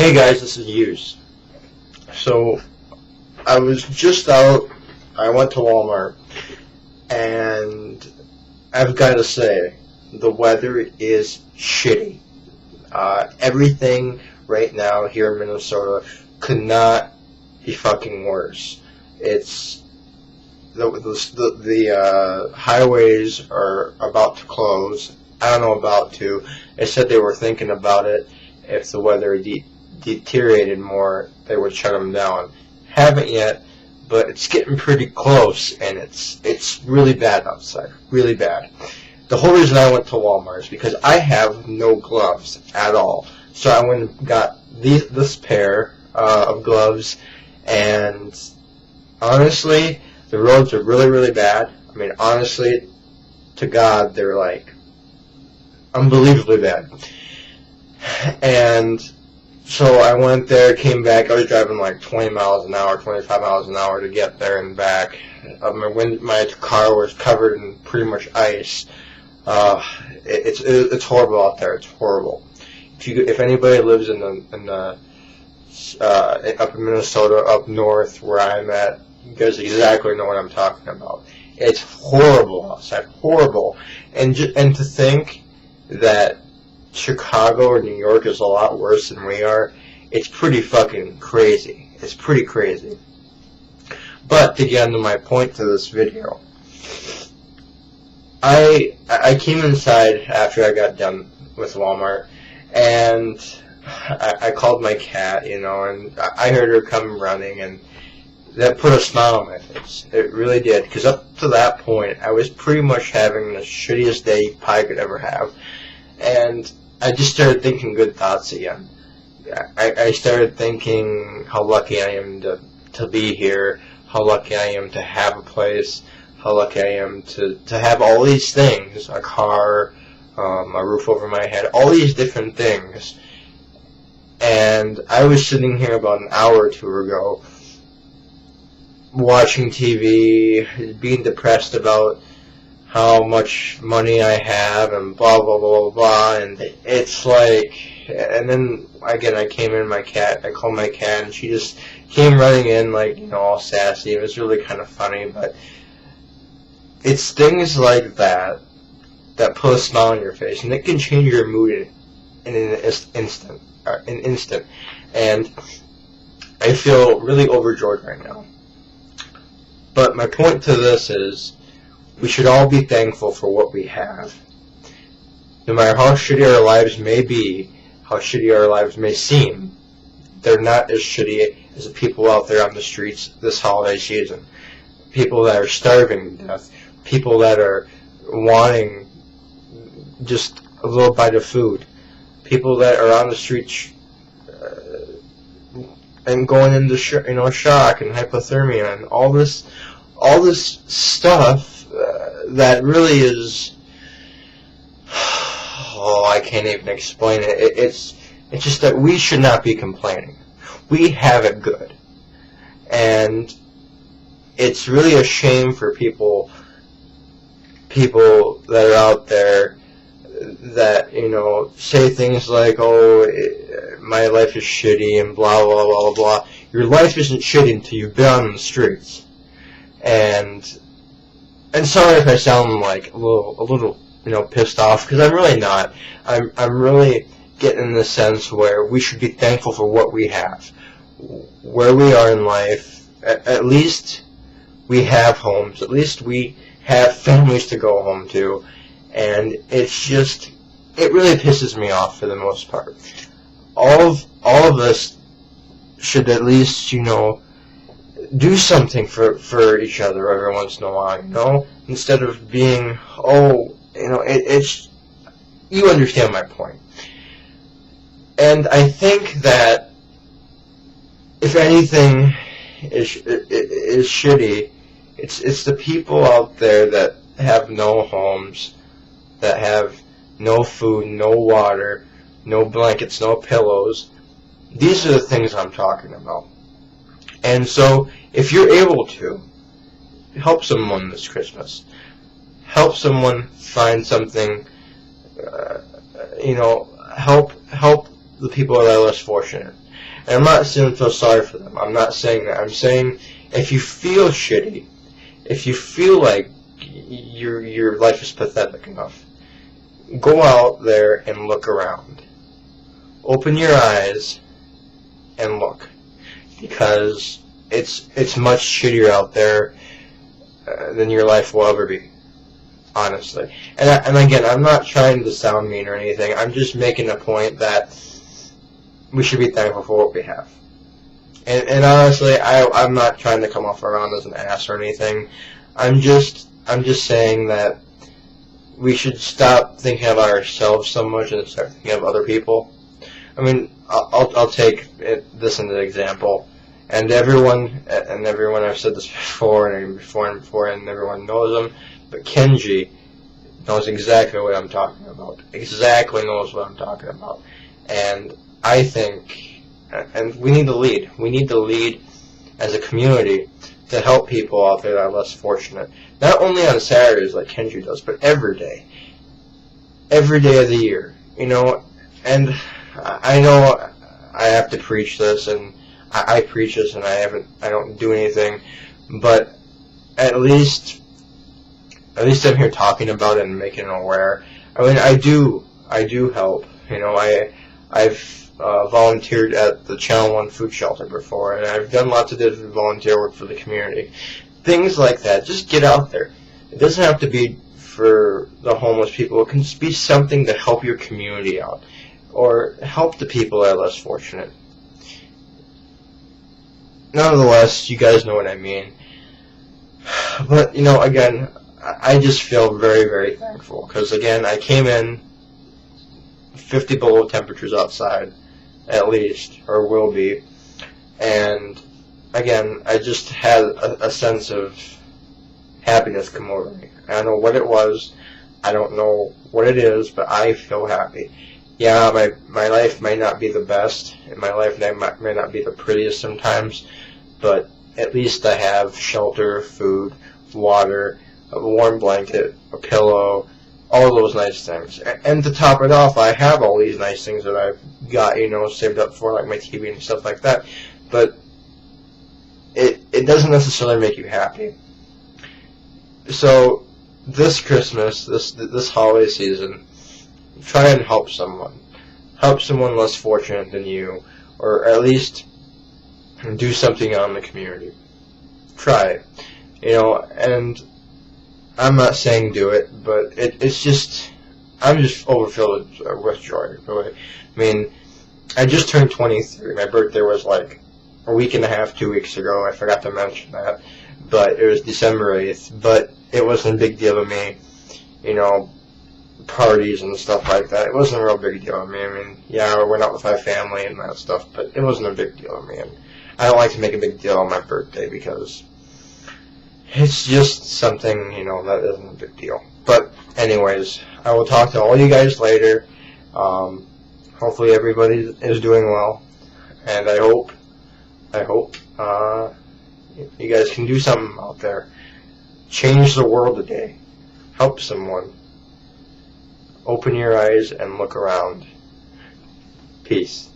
Hey guys, this is Hughes. So, I was just out, I went to Walmart, and I've got to say, the weather is shitty. Everything right now here in Minnesota could not be fucking worse. It's, the highways are about to close. I don't know about to. They said they were thinking about it. If the weather deteriorated more, they would shut them down. Haven't yet, but it's getting pretty close, and it's really bad outside. Really bad. The whole reason I went to Walmart is because I have no gloves at all. So I went and got this pair of gloves, and honestly, the roads are really, really bad. I mean, honestly, to God, they're like unbelievably bad. And so I went there, came back. I was driving like 20 miles an hour, 25 miles an hour to get there and back. My car was covered in pretty much ice. It's horrible out there. It's horrible. If anybody lives in the up in Minnesota, up north where I'm at, you guys exactly know what I'm talking about. It's horrible outside, horrible. And to think that Chicago or New York is a lot worse than we are, it's pretty fucking crazy. It's pretty crazy. But to get into my point to this video, I came inside after I got done with Walmart, and I called my cat, and I heard her come running, and that put a smile on my face. It really did, because up to that point, I was pretty much having the shittiest day you probably could ever have, and I just started thinking good thoughts again. I started thinking how lucky I am to be here, how lucky I am to have a place, how lucky I am to have all these things, a car, a roof over my head, all these different things. And I was sitting here about an hour or two ago watching TV, being depressed about how much money I have and blah, blah, blah, blah, blah, and it's like, and then, again, I called my cat, and she just came running in, like, all sassy. It was really kind of funny, but it's things like that put a smile on your face, and it can change your mood in an instant, and I feel really overjoyed right now. But my point to this is, we should all be thankful for what we have. No matter how shitty our lives may be, how shitty our lives may seem, they're not as shitty as the people out there on the streets this holiday season. People that are starving to death. People that are wanting just a little bite of food. People that are on the streets and going into shock and hypothermia and all this stuff that really is, I can't even explain it. It's just that we should not be complaining. We have it good, and it's really a shame for people that are out there that say things like, "Oh, my life is shitty," and blah blah blah blah blah. Your life isn't shitty until you've been on the streets, and sorry if I sound like a little pissed off, because I'm really not. I'm really getting in the sense where we should be thankful for what we have, where we are in life. At least we have homes. At least we have families to go home to, and it really pisses me off for the most part. All of us should at least do something for each other every once in a while, instead of being, it's, you understand my point. And I think that if anything is shitty, it's the people out there that have no homes, that have no food, no water, no blankets, no pillows. These are the things I'm talking about. And so, if you're able to, help someone this Christmas. Help someone find something, help the people that are less fortunate. And I'm not saying feel sorry for them. I'm not saying that. I'm saying if you feel shitty, if you feel like your life is pathetic enough, go out there and look around. Open your eyes and look, because it's much shittier out there than your life will ever be, honestly. And again, I'm not trying to sound mean or anything. I'm just making a point that we should be thankful for what we have. And honestly, I'm not trying to come off around as an ass or anything. I'm just saying that we should stop thinking of ourselves so much and start thinking of other people. I mean, I'll take this as an example, and everyone I've said this before and everyone knows him, but Kenji knows exactly what I'm talking about. Exactly knows what I'm talking about, and I think, and we need to lead. We need to lead as a community to help people out there that are less fortunate. Not only on Saturdays like Kenji does, but every day of the year, you know. And I know I have to preach this, and I preach this, and I don't do anything, but at least I'm here talking about it and making it aware. I mean, I do help. You know, I've volunteered at the Channel 1 food shelter before, and I've done lots of different volunteer work for the community. Things like that. Just get out there. It doesn't have to be for the homeless people. It can just be something to help your community out, or help the people that are less fortunate. Nonetheless, you guys know what I mean. But, you know, again, I just feel very, very thankful, because, again, I came in 50 below temperatures outside, at least, or will be, and, again, I just had a sense of happiness come over me. I don't know what it was, I don't know what it is, but I feel happy. Yeah, my life may not be the best, and my life may not be the prettiest sometimes, but at least I have shelter, food, water, a warm blanket, a pillow, all those nice things. And to top it off, I have all these nice things that I've got, you know, saved up for, like my TV and stuff like that. But it doesn't necessarily make you happy. So this Christmas, this holiday season, try and help someone. Help someone less fortunate than you, or at least do something on the community. Try it. You know, and I'm not saying do it, but it's just, I'm just overfilled with joy, really. I mean, I just turned 23. My birthday was like a week and a half, 2 weeks ago. I forgot to mention that. But it was December 8th. But it wasn't a big deal to me. You know, parties and stuff like that. It wasn't a real big deal to me. I mean, yeah, I went out with my family and that stuff, but it wasn't a big deal to me. And I don't like to make a big deal on my birthday, because it's just something, you know, that isn't a big deal. But anyways, I will talk to all you guys later. Hopefully everybody is doing well, and I hope you guys can do something out there. Change the world today. Help someone. Open your eyes and look around. Peace.